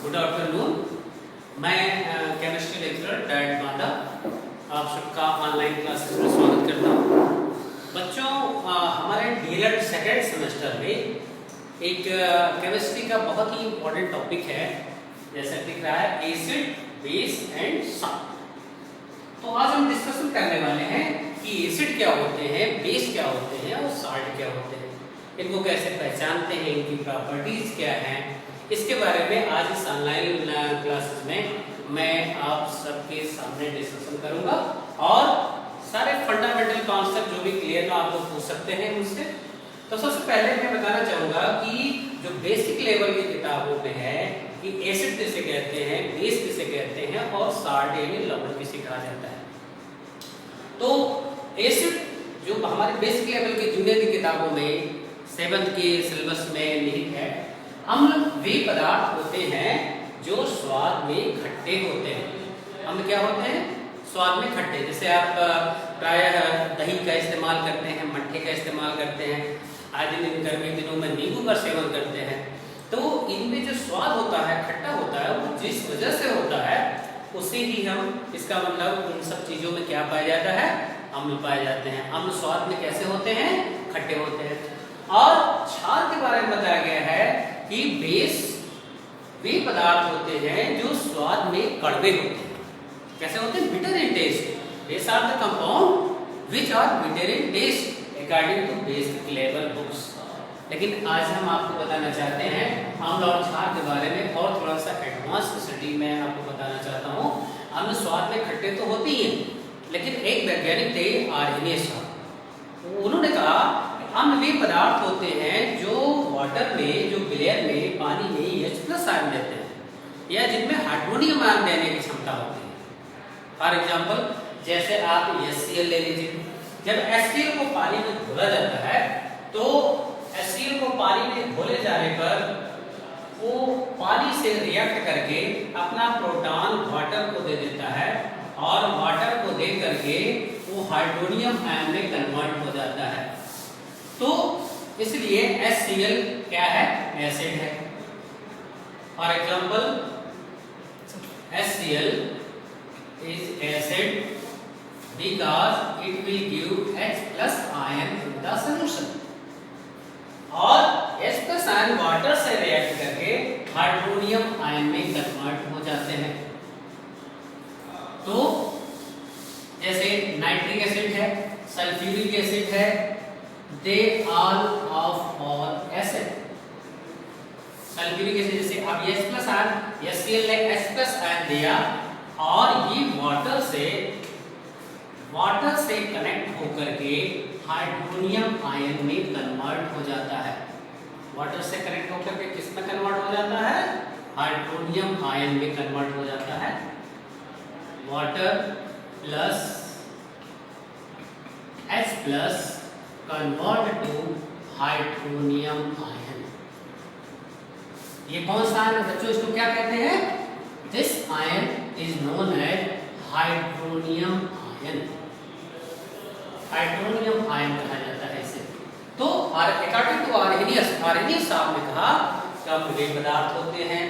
Good afternoon. मैं chemistry lecturer diet Banda आप सबका ऑनलाइन क्लासेस में स्वागत करता हूँ। बच्चों, हमारे डीएलएड सेकेंड सेमेस्टर में एक केमिस्ट्री का बहुत ही इम्पोर्टेंट टॉपिक है, जैसा दिख रहा है एसिड, बेस एंड सॉल्ट। तो आज हम डिस्कशन करने वाले हैं कि एसिड क्या होते हैं, बेस क्या होते हैं और सॉल्ट क्या होते हैं, इनको कैसे पहचानते हैं, इनकी प्रॉपर्टीज क्या हैं, इसके बारे में आज इस ऑनलाइन क्लासेस में मैं आप सबके सामने डिस्कशन करूंगा और सारे फंडामेंटल कॉन्सेप्ट जो भी क्लियर ना आप लोग पूछ सकते हैं मुझसे। तो सबसे पहले मैं बताना चाहूंगा कि जो बेसिक लेवल की किताबों में है कि एसिड किसे कहते हैं, बेस किसे कहते हैं और सॉल्ट यानी लवण किसे कहा जाता है। तो एसिड जो हमारे बेसिक लेवल की जूनियर की किताबों में 7th के सिलेबस में निहित है, अम्ल वे पदार्थ होते हैं जो स्वाद में खट्टे होते हैं। अम्ल क्या होते हैं? स्वाद में खट्टे। जैसे आप प्रायः दही का इस्तेमाल करते हैं, मट्ठे का इस्तेमाल करते हैं, आज दिन गर्मी दिनों में नींबू का सेवन करते हैं, तो इनमें जो स्वाद होता है, खट्टा होता है, वो जिस वजह से होता है उसे ही हम, इसका मतलब उन सब चीजों में क्या पाया जाता है? अम्ल पाए जाते हैं। अम्ल स्वाद में कैसे होते हैं? खट्टे होते हैं। और क्षार के बारे में बताया गया है कि बेस वे पदार्थ होते हैं जो स्वाद में कड़वे होते हैं। कैसे होते हैं? Bitter in taste. Base are the compound which are bitter in taste according to basic level books. लेकिन आज हम आपको बताना चाहते हैं अम्ल और क्षार के बारे में और थोड़ा सा एडवांस स्टडी में आपको बताना चाहता हूँ। अम्ल स्वाद में खट्टे तो होते ही हैं, लेकिन एक वैज्ञानिक थे आर्हेनियस, उन्होंने कहा अम्ल वे पदार्थ होते हैं जो वाटर में, जो बिलेयर में, पानी में H+ आयन देते हैं या जिनमें हाइड्रोनियम आयन देने की क्षमता होती है। फॉर एग्जांपल, जैसे आप HCl ले लीजिए। जब HCl को पानी में घोला जाता है तो HCl को पानी में घोले जाने पर वो पानी से रिएक्ट करके अपना प्रोटॉन वाटर को दे देता है और वाटर को दे करके वो हाइड्रोनियम आयन में कन्वर्ट हो जाता है। तो इसलिए HCl क्या है? एसिड है। For example, HCl is acid because it will give H+ ion in the solution और H+ आयन वाटर से रिएक्ट करके हाइड्रोनियम आयन में कन्वर्ट हो जाते हैं। तो जैसे नाइट्रिक एसिड है, सल्फ्यूरिक एसिड है, they all of all acid। Sulphuric acid जैसे अब H+ आयन, HCl ने H+ आयन दिया और ये वाटर से कनेक्ट होकर के हाइड्रोनियम आयन में कन्वर्ट हो जाता है। वाटर से कनेक्ट होकर के किस में कन्वर्ट हो जाता है? हाइड्रोनियम आयन में कन्वर्ट हो जाता है। Water plus H+ convert to hydronium ion. ये कौन सा आयन बच्चों? इसको क्या कहते हैं? This ion is known as hydronium ion. Hydronium ion कहा जाता है इसे। तो अकॉर्डिंग टू आर्हेनियस साहब ने कहा कि अम्ल वे पदार्थ होते हैं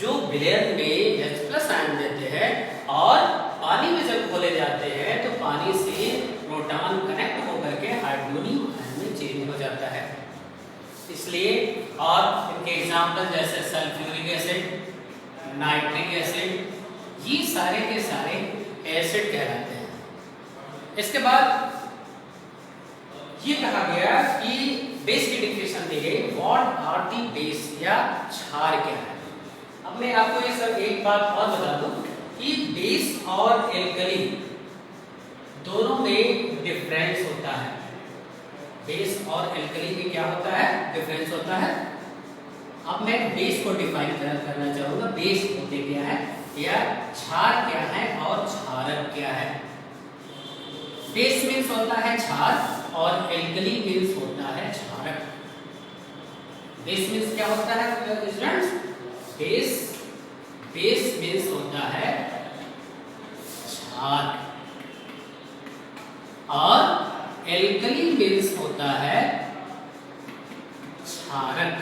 जो बिलेयर में H+ आयन देते हैं और पानी में जब घोले जाते हैं तो पानी से प्रोटॉन कनेक्ट होकर के हाइड्रोनियम आयन में चेंज हो जाता है। इसलिए और इनके एग्जांपल जैसे सल्फ्यूरिक एसिड, नाइट्रिक एसिड, ये सारे के सारे एसिड कहलाते हैं। इसके बाद ये कहा गया कि बेस की डिफिनेशन दी गई, व्हाट आर दी बेस या क्षार क्या है। अब मैं आपको ये सब एक बात और बता दूं कि बेस और एल्कली दोनों में डिफरेंस होता है। बेस और एल्कली में क्या होता है? डिफरेंस होता है। अब मैं बेस को डिफाइन करना चाहूंगा। बेस होते क्या है या क्षार क्या है और क्षारक क्या है। बेस मीन्स होता है क्षार और एल्कली मीन्स होता है क्षारक। बेस मीन्स क्या होता है स्टूडेंट्स? बेस मीन्स होता है क्षार और एल्कली मीन्स होता है क्षारक।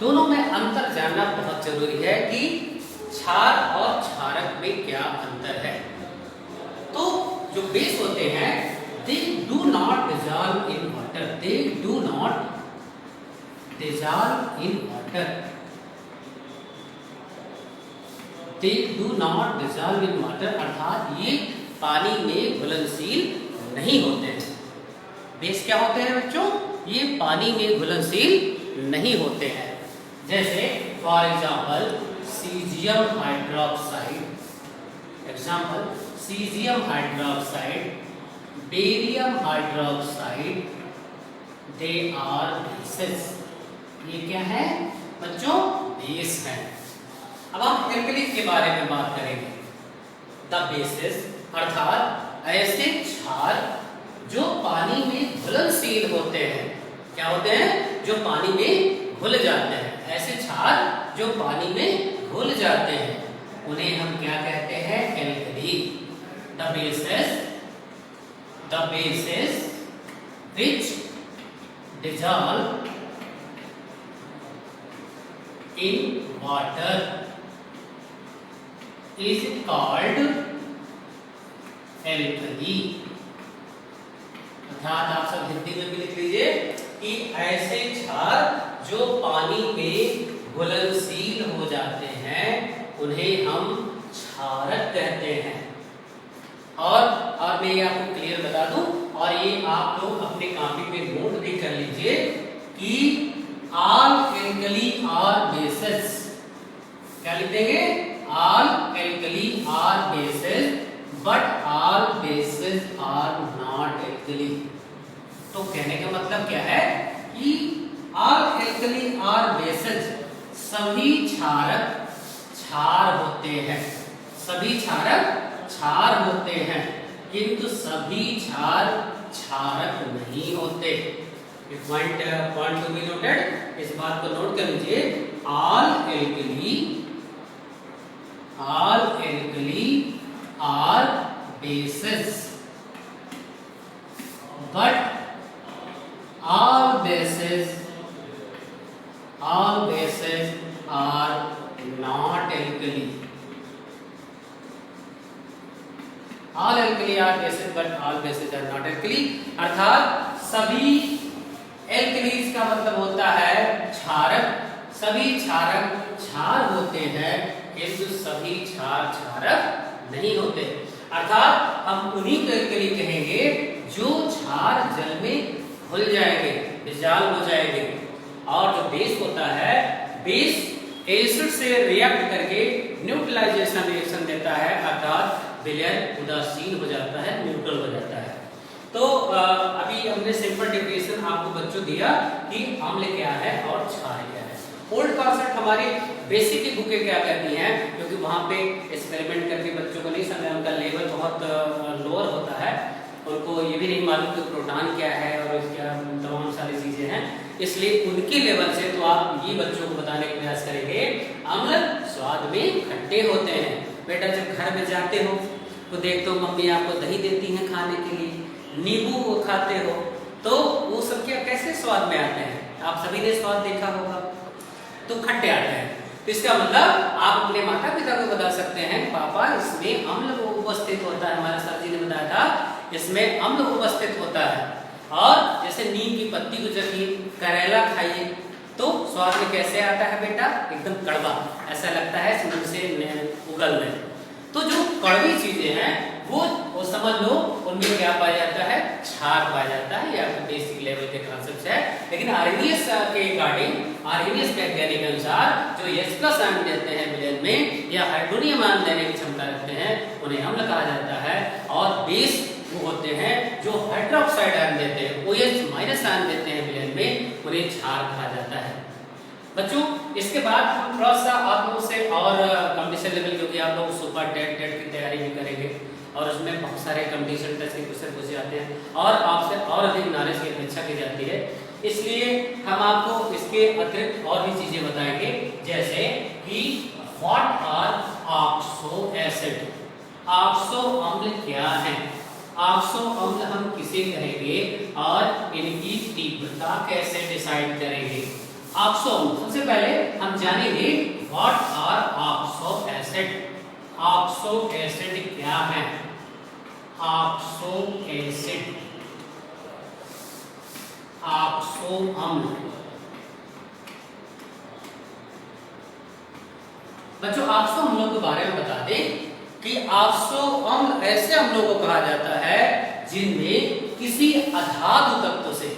दोनों में अंतर जानना बहुत जरूरी है कि क्षार और क्षारक में क्या अंतर है। तो जो बेस होते हैं they do not dissolve in water, they do not dissolve in water, they do not dissolve in water, अर्थात ये पानी में घुलनशील नहीं होते हैं। बेस क्या होते हैं बच्चों? ये पानी में घुलनशील नहीं होते हैं। जैसे for example caesium hydroxide, example caesium hydroxide, barium hydroxide, they are bases. ये क्या है बच्चों? बेस है। अब हम एल्कली के बारे में बात करेंगे। द बेसिस अर्थात ऐसे क्षार जो पानी में घुलनशील होते हैं। क्या होते हैं? जो पानी में घुल जाते हैं। ऐसे क्षार जो पानी में घुल जाते हैं उन्हें हम क्या कहते हैं? Alkali. The bases which dissolve in water is called alkali। अर्थात आप सब हिंदी में भी लिख लीजिए कि ऐसे क्षार जो पानी में घुलनशील हो जाते हैं उन्हें हम क्षारक कहते हैं। और मैं ये आपको क्लियर बता दूं, और ये आप लोग अपने कॉपी पे नोट भी कर लीजिए कि ऑल एल्कली आर बेसेस। क्या लिख देंगे? All alkali are bases but all bases are not alkali. तो कहने का मतलब क्या है कि ऑल एल्कली आर बेसेस, सभी क्षारक क्षार होते हैं, सभी क्षारक क्षार होते हैं, किंतु सभी क्षार क्षारक नहीं होते। पॉइंट टू बी नोटेड, इस बात को नोट कर लीजिए। All alkali are bases but all bases are not alkali। all alkali are bases but all bases are not alkali। अर्थात सभी एल्कलीज का मतलब होता है क्षारक, सभी क्षारक क्षार होते हैं किंतु सभी क्षार क्षारक नहीं होते। अर्थात हम उन्हीं को एल्कली कहेंगे जो क्षार जल में घुल जाएंगे, डिसॉल्व हो जाएंगे। और जो बेस होता है, बेस एसिड से रिएक्ट करके न्यूट्रलाइजेशन रिएक्शन देता है, अर्थात विलयन उदासीन हो जाता है, न्यूट्रल हो जाता है। तो अभी हमने सिंपल डेफिनेशन आपको बच्चों दिया कि अम्ल क्या है और क्षार क्या है। ओल्ड कॉन्सेप्ट हमारी बेसिक की बुकें क्या कहती हैं, क्योंकि वहाँ पे एक्सपेरिमेंट करके बच्चों को नहीं समझा, उनका लेवल बहुत लोअर होता है, उनको ये भी नहीं मालूम कि प्रोटॉन क्या है और क्या तमाम सारी चीजें हैं, इसलिए उनके लेवल से तो आप ये बच्चों को बताने का प्रयास करेंगे अम्ल स्वाद में खट्टे होते हैं। बेटा जब घर में जाते हो तो देखते हो मम्मी आपको दही देती हैं खाने के लिए, नींबू खाते हो, तो वो सब क्या कैसे स्वाद में आते हैं? आप सभी ने स्वाद देखा होगा, तो खट्टे आते हैं। तो इसका मतलब आप अपने माता पिता को बता सकते हैं पापा इसमें अम्ल उपस्थित होता है, हमारे सर जी ने बताया था इसमें अम्ल उपस्थित होता है। और जैसे नीम की पत्ती को चखिए, करेला खाइए, तो स्वाद में कैसे आता है बेटा? एकदम कड़वा, ऐसा लगता है मुंह से उगल रहे। तो जो कड़वी चीजें हैं वो समझ लो उनमें क्या पाया जाता है? क्षार पाया जाता है। या फिर बेसिक लेवल के कॉन्सेप्ट है। लेकिन आर्हेनियस के अकॉर्डिंग, आर्हेनियस वैज्ञानिक के अनुसार जो H+ आयन देते हैं विलयन में या हाइड्रोनियम आयन देने की क्षमता रखते हैं उन्हें अम्ल कहा जाता है। और बेस वो होते हैं जो हाइड्रोक्साइड आयन देते हैं, OH- आयन देते हैं विलयन में, उन्हें क्षार कहा जाता है। बच्चों इसके बाद हम थोड़ा सा आप लोगों से और कंपटीशन लेवल, क्योंकि आप लोग सुपर टेट की तैयारी भी करेंगे और उसमें बहुत सारे कंपटीशन टेस्ट के क्वेश्चन पूछे जाते हैं और आपसे और अधिक नॉलेज की अपेक्षा की जाती है, इसलिए हम आपको इसके अतिरिक्त और भी चीजें बताएंगे, जैसे कि what are oxo acid, oxo अम्ल क्या है, ऑक्सो अम्ल हम किसे कहेंगे और इनकी तीव्रता कैसे डिसाइड करेंगे। ऑक्सो अम्ल, सबसे पहले हम जानेंगे what are oxo acid. Oxo acid क्या है? ऑक्सो एसिड, ऑक्सो अम्ल। बच्चों ऑक्सो अम्लों के बारे में बता दें कि ऑक्सो अम्ल ऐसे अम्लों को कहा जाता है जिनमें किसी अधातु तत्व से,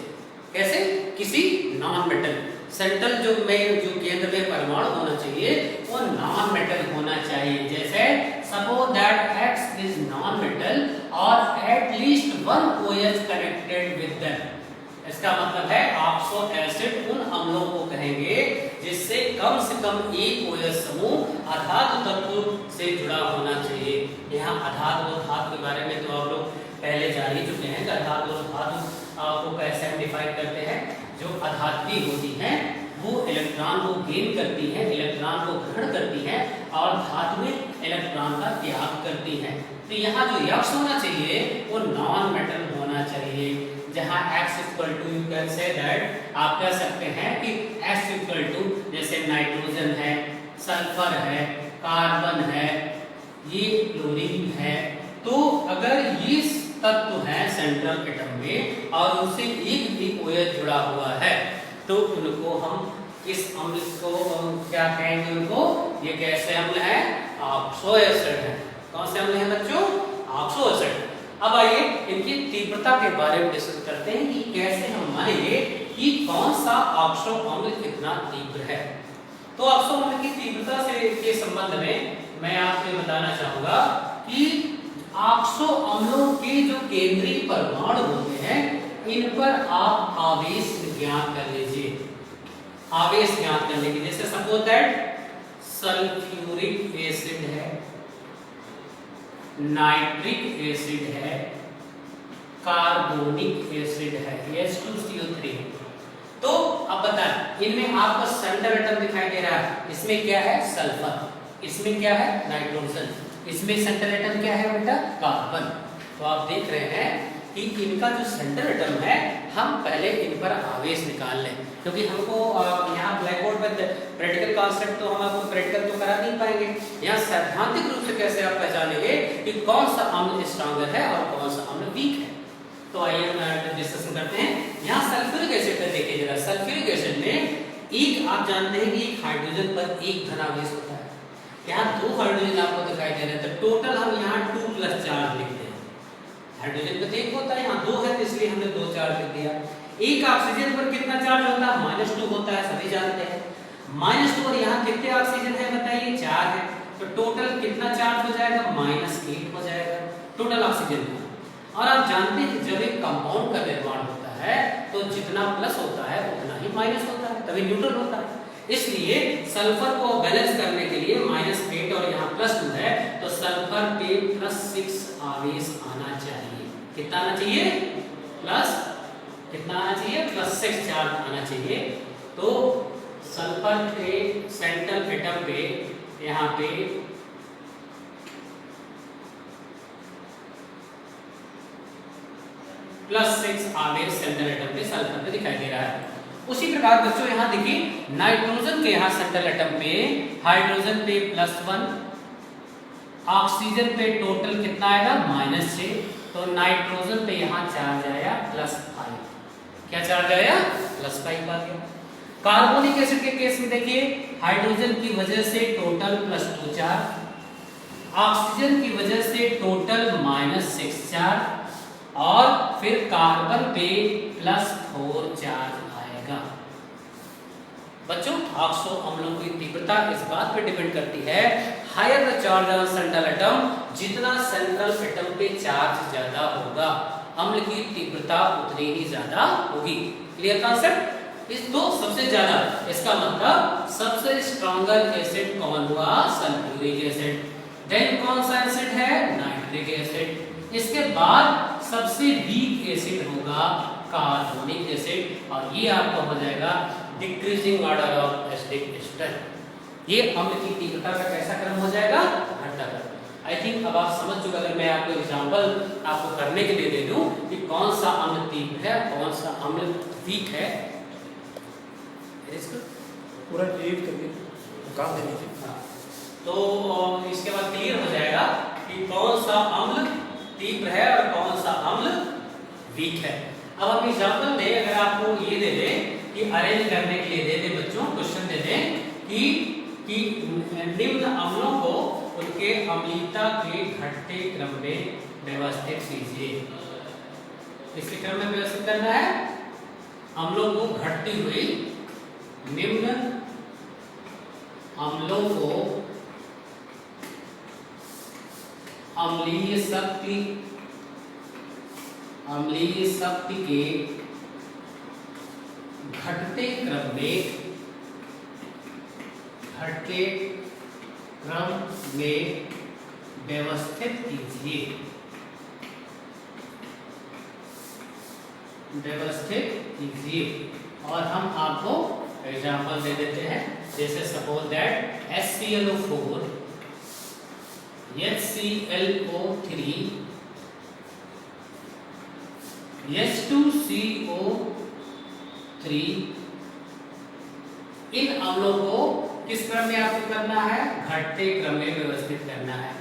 कैसे, किसी नॉन मेटल, सेंट्रल जो केंद्र में परमाणु होना चाहिए वो नॉन मेटल होना चाहिए। जैसे suppose that X is non metal और at least one OH connected with that. इसका मतलब है ऑक्सो एसिड उन अम्लों को कहेंगे जिससे कम एक OH समूह अधातु तत्व से जुड़ा होना चाहिए। यहाँ अधातु और धातु के बारे में तो आप लोग पहले जान ही चुके हैं कि अधातु और धातु को कैसे हम डिफाइन करते हैं। जो अधात्वी होती हैं वो इलेक्ट्रॉन को गेन करती हैं, इलेक्ट्रॉन को ग्रहण करती हैं और धातुएं इलेक्ट्रॉन का त्याग करती हैं। तो यहाँ जो यक्ष होना चाहिए वो नॉन मेटल होना चाहिए। जहाँ X equal to, you can say that, आप कह सकते हैं कि X इक्वल टू जैसे नाइट्रोजन है, सल्फर है, कार्बन है, ये क्लोरीन है। तो अगर ये तत्व है सेंट्रल एटम में और उनसे एक भी OH जुड़ा हुआ है तो उनको हम इस अम्ल को क्या कहेंगे? उनको ये कैसे अम्ल है? ऑक्सो एसिड है। कौन से अम्ल है बच्चों? Oxo acid. अब आइए इनकी तीव्रता के बारे में डिस्कस करते हैं कि कैसे हम मानेंगे कि कौन सा ऑक्सो अम्ल कितना तीव्र है। तो ऑक्सो अम्ल की तीव्रता से के संबंध में मैं आपको बताना चाहूंगा कि ऑक्सो अम्लों के जो केंद्रीय परमाणु होते हैं इन पर आप आवेश ज्ञात कर लीजिए। आवेश ज्ञात करने की, जैसे सपोज दैट सल्फ्यूरिक एसिड है, नाइट्रिक एसिड है, कार्बोनिक एसिड है, H2CO3। तो अब बताएं इनमें आपको सेंट्रल एटम दिखाई दे रहा है, इसमें क्या है? सल्फर, इसमें क्या है? नाइट्रोजन, इसमें सेंट्रल एटम क्या है बेटा? कार्बन। तो आप देख रहे हैं कि इनका जो सेंट्रल एटम है हम पहले इन पर आवेश निकाल लें, क्योंकि हमको यहाँ ब्लैक बोर्ड पर प्रैक्टिकल कॉन्सेप्ट तो हम आपको प्रैक्टिकल तो करा नहीं पाएंगे। यहाँ सैद्धांतिक रूप से कैसे आप पहचानेंगे कि कौन सा अम्ल स्ट्रॉन्गर है और कौन सा अम्ल वीक है। तो आइए हम डिस्कशन करते हैं। यहाँ सल्फ्यूरिक एसिड पर देखिए जरा। सल्फ्यूरिक एसिड में एक, आप जानते हैं कि एक हाइड्रोजन पर एक धनावेश होता है, यहाँ दो हाइड्रोजन आपको दिखाई दे रहे हैं, तो टोटल हम यहाँ 2+ चार्ज लिखते हैं। हाइड्रोजन पर एक होता है, यहाँ 2 है तो इसलिए हमने 2 चार्ज लिख दिया। एक ऑक्सीजन पर कितना चार्ज होता है? -2 होता है, सभी जानते हैं। -2 और यहाँ कितने ऑक्सीजन है बताइए? 4 है। तो टोटल कितना चार्ज हो जाएगा? -8 हो जाएगा टोटल ऑक्सीजन का। और आप जानते हैं जब एक कंपाउंड का निर्माण होता है तो जितना प्लस होता है उतना ही माइनस होता है, तभी न्यूट्रल होता है। इसलिए सल्फर को बैलेंस करने के लिए -8 और यहाँ +2 है, तो सल्फर पे +6 आवेश आना चाहिए। कितना आना चाहिए? कितना आना चाहिए? +6 चार्ज आना चाहिए। तो सल्फर के सेंट्रल एटम पे यहाँ पे +6 आवेश सेंट्रल एटम पे सल्फर पे दिखाई दे रहा है। उसी प्रकार बच्चों यहाँ देखिए नाइट्रोजन के यहाँ सेंट्रल एटम पे हाइड्रोजन पे +1, ऑक्सीजन पे टोटल कितना आएगा? -6। तो नाइट्रोजन पे यहाँ चार्ज आया +5। क्या चार्ज आया? +5 आ गया। कार्बोनिक एसिड के केस में देखिए हाइड्रोजन की वजह से टोटल +2 चार्ज, ऑक्सीजन की वजह से टोटल -6 चार्ज और फिर कार्बन पे +4 चार्ज आएगा। बच्चों ऑक्सो अम्लों की तीव्रता इस बात पे डिपेंड करती है, higher the charge on central atom, जितना सेंट्रल एटम पे चार्ज ज्यादा होगा अम्ल की तीव्रता उतनी ही ज्यादा होगी। Clear concept? इस दो सबसे ज्यादा, इसका मतलब सबसे स्ट्रॉन्गर एसिड कौन हुआ? Sulphuric acid. देन कौन सा एसिड है? Nitric acid. इसके बाद सबसे वीक एसिड होगा कार्बोनिक एसिड, और ये आपका हो जाएगा decreasing order of acidic strength. ये अम्ल की तीव्रता का कैसा क्रम हो जाएगा? घटता क्रम। आई थिंक अब आप समझ चुके। अगर मैं आपको एग्जांपल आपको करने के लिए दे दूं कि कौन सा अम्ल तीव्र है कौन सा अम्ल वीक है, इसको पूरा डिलीट करके काम दे दीजिए। हाँ। तो इसके बाद क्लियर हो जाएगा कि कौन सा अम्ल तीव्र है और कौन सा अम्ल वीक है। अब हम एग्जांपल दें, अगर आपको ये दे दें कि अरेंज करने के लिए दे दें बच्चों, क्वेश्चन दे दें कि निम्न अम्लों को उनके अम्लीयता के घटते क्रम में व्यवस्थित कीजिए। किस क्रम में व्यवस्थित करना है? अम्लों को घटती हुई, निम्न अम्लों को अम्लीय शक्ति के घटते क्रम में व्यवस्थित कीजिए। और हम आपको एग्जांपल दे देते हैं, जैसे suppose that HClO4 HClO3 H2CO3 इन अम्लों को किस क्रम में आपको करना है? घटते क्रम में व्यवस्थित करना है।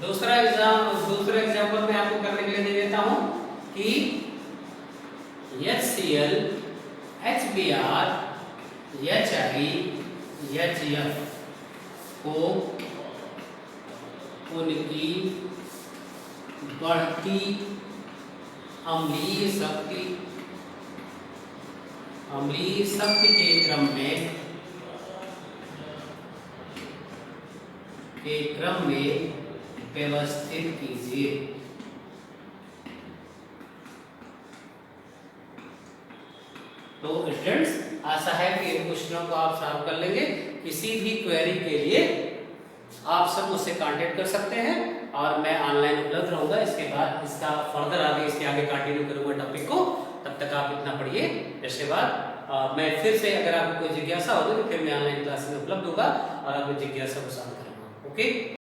दूसरा एग्जांपल मैं आपको करने के लिए दे देता हूं कि HCl HBr HI HF को उनकी बढ़ती अम्लीय शक्ति के क्रम में व्यवस्थित कीजिए। तो स्टूडेंट्स, आशा है कि इन क्वेश्चनों को आप सॉल्व कर लेंगे। किसी भी क्वेरी के लिए आप सब मुझसे कांटेक्ट कर सकते हैं और मैं ऑनलाइन उपलब्ध रहूंगा। इसके बाद इसका फर्दर इसके आगे कंटिन्यू करूंगा टॉपिक को। तब तक आप इतना पढ़िए। इसके बाद मैं फिर से, अगर आपको कोई जिज्ञासा होगी तो फिर मैं ऑनलाइन क्लास में उपलब्ध होगा और आपकी जिज्ञासा को सॉल्व करूंगा। ओके।